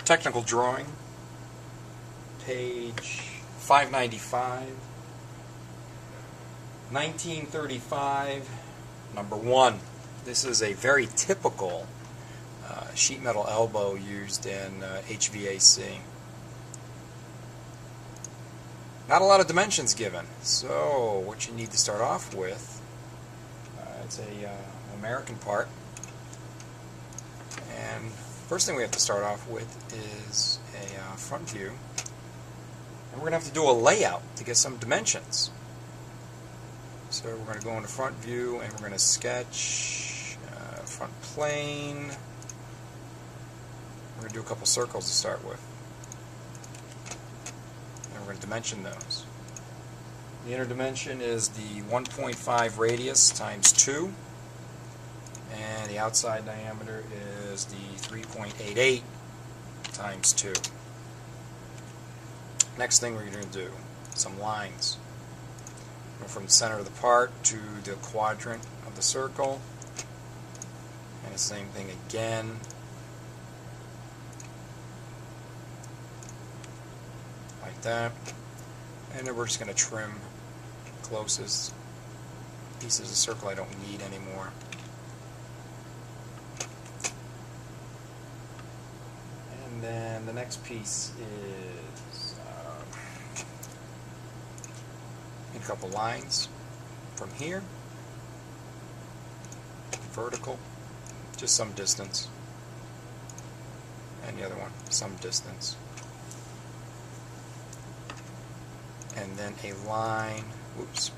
Technical drawing, page 595, 1935, number 1. This is a very typical sheet metal elbow used in HVAC. Not a lot of dimensions given, so what you need to start off with, it's a American part, and first thing we have to start off with is a front view, and we're going to have to do a layout to get some dimensions. So we're going to go into front view and we're going to sketch front plane. We're going to do a couple circles to start with. And we're going to dimension those. The inner dimension is the 1.5 radius times 2. And the outside diameter is the 3.88 times 2. Next thing we're going to do, some lines. Go from the center of the part to the quadrant of the circle. And the same thing again. Like that. And then we're just going to trim the closest pieces of circle I don't need anymore. And then the next piece is a couple lines from here, vertical, just some distance, and the other one, some distance. And then a line, whoops,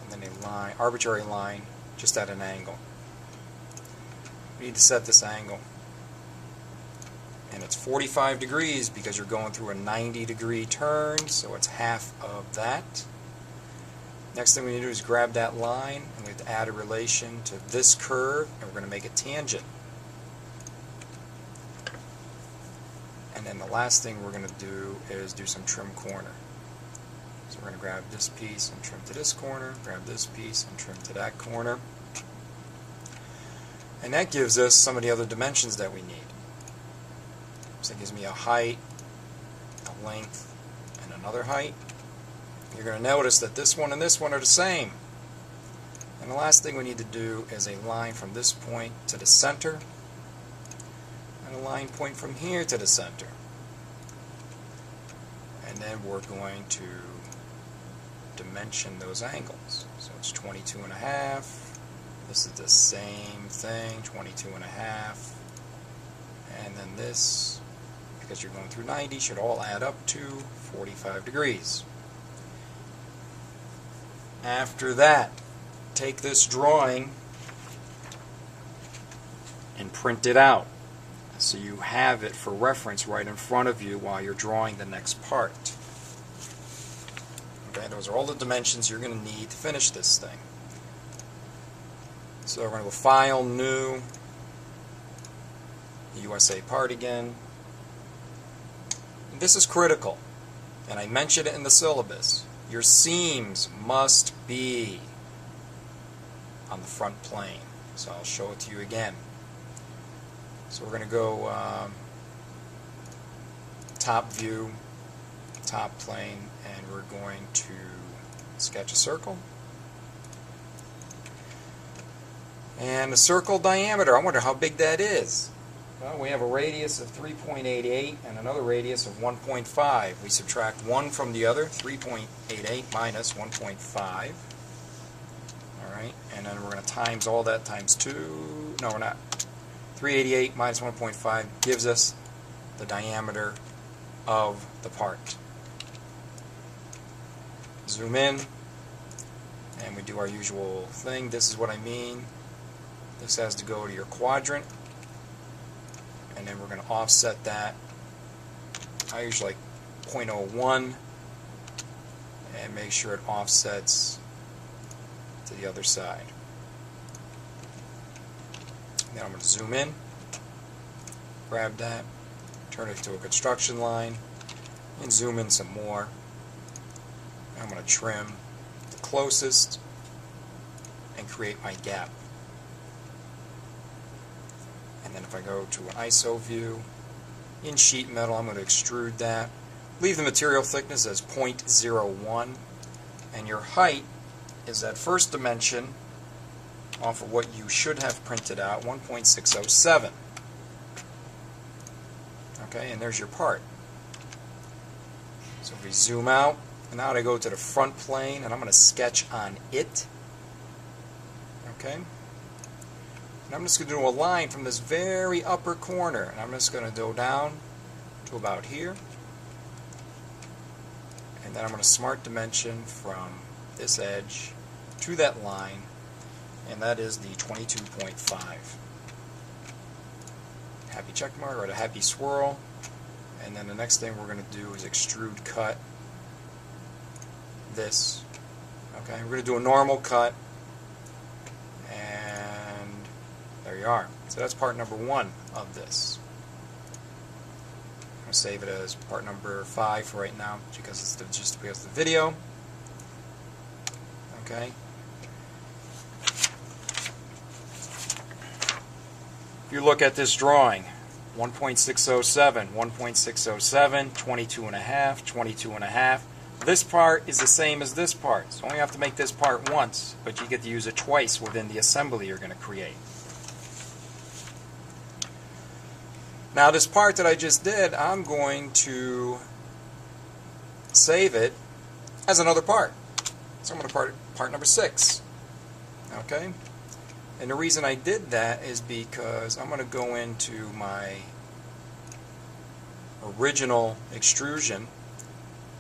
and then a line, arbitrary line, just at an angle. We need to set this angle, and it's 45 degrees because you're going through a 90-degree turn, so it's half of that. Next thing we need to do is grab that line, and we have to add a relation to this curve, and we're going to make a tangent. And then the last thing we're going to do is do some trim corner. So we're going to grab this piece and trim to this corner, grab this piece and trim to that corner. And that gives us some of the other dimensions that we need. So it gives me a height, a length, and another height. You're going to notice that this one and this one are the same. And the last thing we need to do is a line from this point to the center, and a line point from here to the center. And then we're going to dimension those angles. So it's 22.5. This is the same thing, 22.5. And then this, because you're going through 90, should all add up to 45 degrees. After that, take this drawing and print it out, so you have it for reference right in front of you while you're drawing the next part. Okay, those are all the dimensions you're going to need to finish this thing. So we're going to go File, New, USA part again. And this is critical, and I mentioned it in the syllabus. Your seams must be on the front plane. So I'll show it to you again. So we're going to go top view, top plane, and we're going to sketch a circle. And the circle diameter, I wonder how big that is. Well, we have a radius of 3.88 and another radius of 1.5. We subtract one from the other, 3.88 minus 1.5. Alright, and then we're going to times all that times 2. No, we're not. 388 minus 1.5 gives us the diameter of the part. Zoom in, and we do our usual thing. This is what I mean. This has to go to your quadrant, and then we're going to offset that. I usually like 0.01 and make sure it offsets to the other side. Then I'm going to zoom in, grab that, turn it to a construction line, and zoom in some more. I'm going to trim the closest and create my gap. And then if I go to an ISO view, in sheet metal, I'm going to extrude that. Leave the material thickness as 0.01, and your height is that first dimension off of what you should have printed out, 1.607. Okay, and there's your part. So if we zoom out, and now I go to the front plane, and I'm going to sketch on it. Okay, and I'm just going to do a line from this very upper corner, and I'm just going to go down to about here, and then I'm going to smart dimension from this edge to that line, and that is the 22.5. Happy check mark, or the happy swirl. And then the next thing we're going to do is extrude cut this. Okay, we're going to do a normal cut, and there you are. So that's part number 1 of this. I'm going to save it as part number 5 for right now, because it's just because of the video. Okay. If you look at this drawing, 1.607, 1.607, 22.5, 22.5. This part is the same as this part. So you only have to make this part once, but you get to use it twice within the assembly you're going to create. Now this part that I just did, I'm going to save it as another part. So I'm going to part number 6. Okay? And the reason I did that is because I'm going to go into my original extrusion.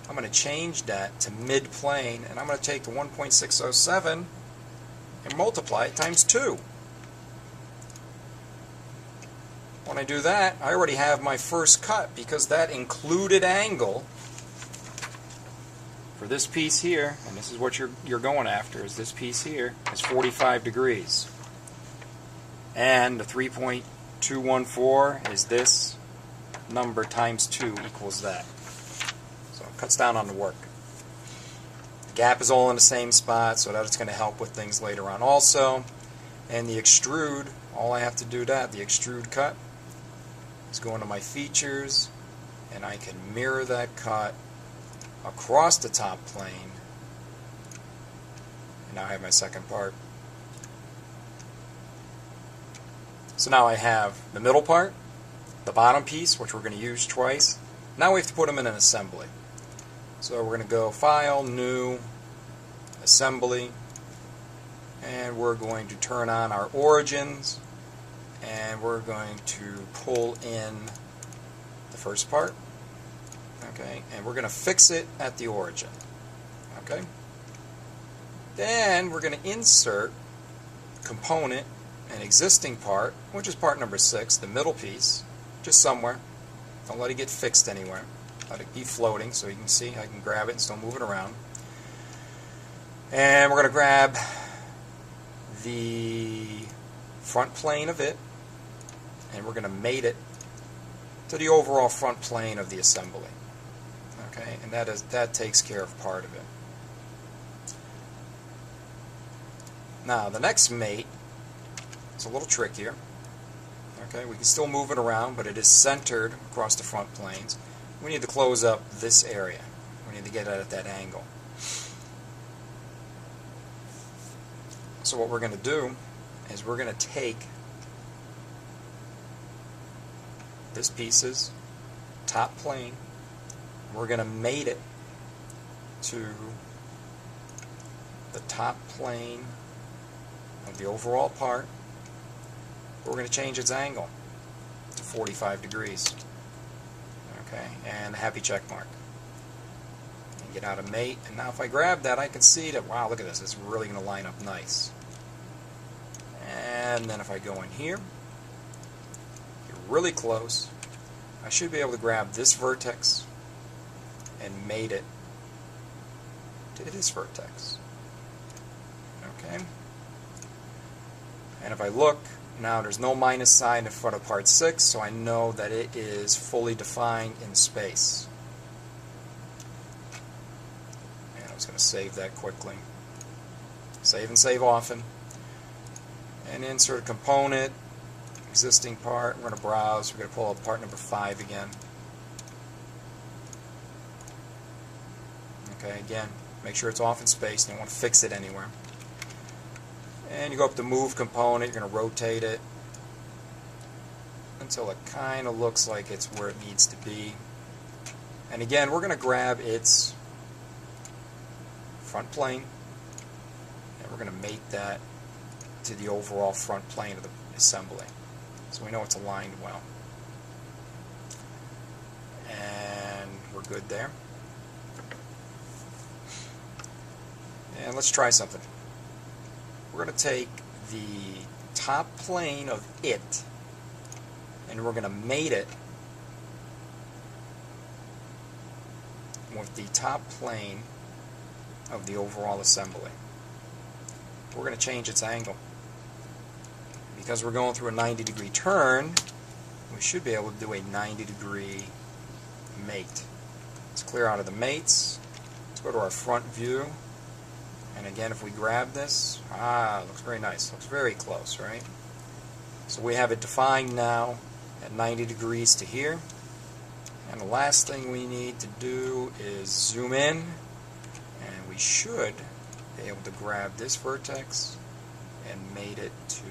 I'm going to change that to mid-plane, and I'm going to take the 1.607 and multiply it times 2. When I do that, I already have my first cut, because that included angle for this piece here, and this is what you're going after, is this piece here, is 45 degrees. And the 3.214 is this number times 2 equals that. So it cuts down on the work. The gap is all in the same spot, so that's going to help with things later on also. And the extrude, all I have to do the extrude cut, is go into my features, and I can mirror that cut across the top plane. And now I have my second part. So now I have the middle part, the bottom piece, which we're going to use twice. Now we have to put them in an assembly. So we're going to go File, New, Assembly, and we're going to turn on our origins, and we're going to pull in the first part. Okay, and we're going to fix it at the origin. Okay. Then we're going to insert component, an existing part, which is part number 6, the middle piece, just somewhere. Don't let it get fixed anywhere. Let it be floating so you can see. I can grab it and still move it around. And we're going to grab the front plane of it, and we're going to mate it to the overall front plane of the assembly. Okay, and that takes care of part of it. Now the next mate, it's a little trickier. Okay, we can still move it around, but it is centered across the front planes. We need to close up this area. We need to get it at that angle. So what we're going to do is we're going to take this piece's top plane, we're going to mate it to the top plane of the overall part. We're going to change its angle to 45 degrees. Okay, and a happy check mark. And get out of mate, and now if I grab that, I can see that, wow, look at this, it's really going to line up nice. And then if I go in here, get really close, I should be able to grab this vertex and mate it to this vertex. Okay? And if I look, now there's no minus sign in front of part 6, so I know that it is fully defined in space. And I was going to save that quickly. Save and save often. And insert a component, existing part. We're going to browse. We're going to pull up part number 5 again. Okay, again, make sure it's off in space. You don't want to fix it anywhere. And you go up to Move Component. You're going to rotate it until it kind of looks like it's where it needs to be. And again, we're going to grab its front plane, and we're going to mate that to the overall front plane of the assembly, so we know it's aligned well. And we're good there. And let's try something. We're going to take the top plane of it, and we're going to mate it with the top plane of the overall assembly. We're going to change its angle. Because we're going through a 90-degree turn, we should be able to do a 90-degree mate. Let's clear out of the mates. Let's go to our front view. And again, if we grab this, it looks very nice. Looks very close, right? So we have it defined now at 90 degrees to here. And the last thing we need to do is zoom in, and we should be able to grab this vertex and mate it to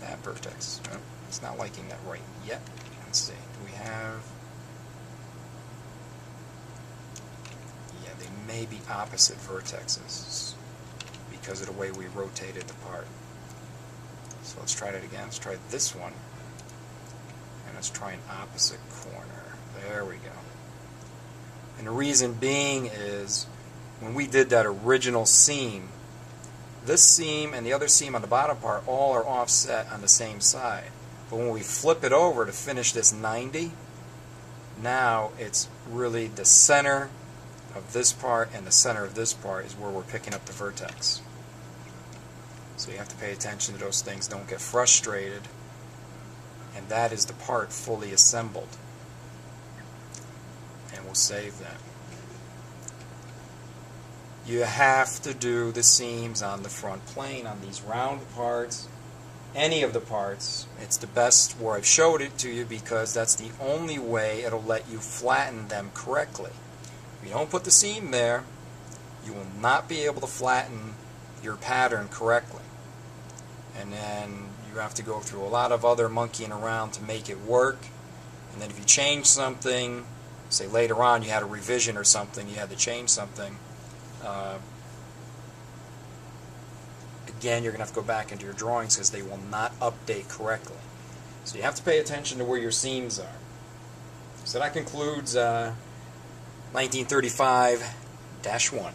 that vertex. Oh, it's not liking that right yet. Let's see. Do we have... Yeah, they may be opposite vertexes because of the way we rotated the part. So let's try that again. Let's try this one. And let's try an opposite corner. There we go. And the reason being is when we did that original seam, this seam and the other seam on the bottom part all are offset on the same side. But when we flip it over to finish this 90, now it's really the center of this part and the center of this part is where we're picking up the vertex. So you have to pay attention to those things. Don't get frustrated. And that is the part fully assembled. And we'll save that. You have to do the seams on the front plane on these round parts, any of the parts. It's the best where I've showed it to you because that's the only way it'll let you flatten them correctly. If you don't put the seam there, you will not be able to flatten your pattern correctly. And then you have to go through a lot of other monkeying around to make it work. And then if you change something, say later on you had a revision or something, you had to change something, again, you're going to have to go back into your drawings because they will not update correctly. So you have to pay attention to where your seams are. So that concludes 1935-1.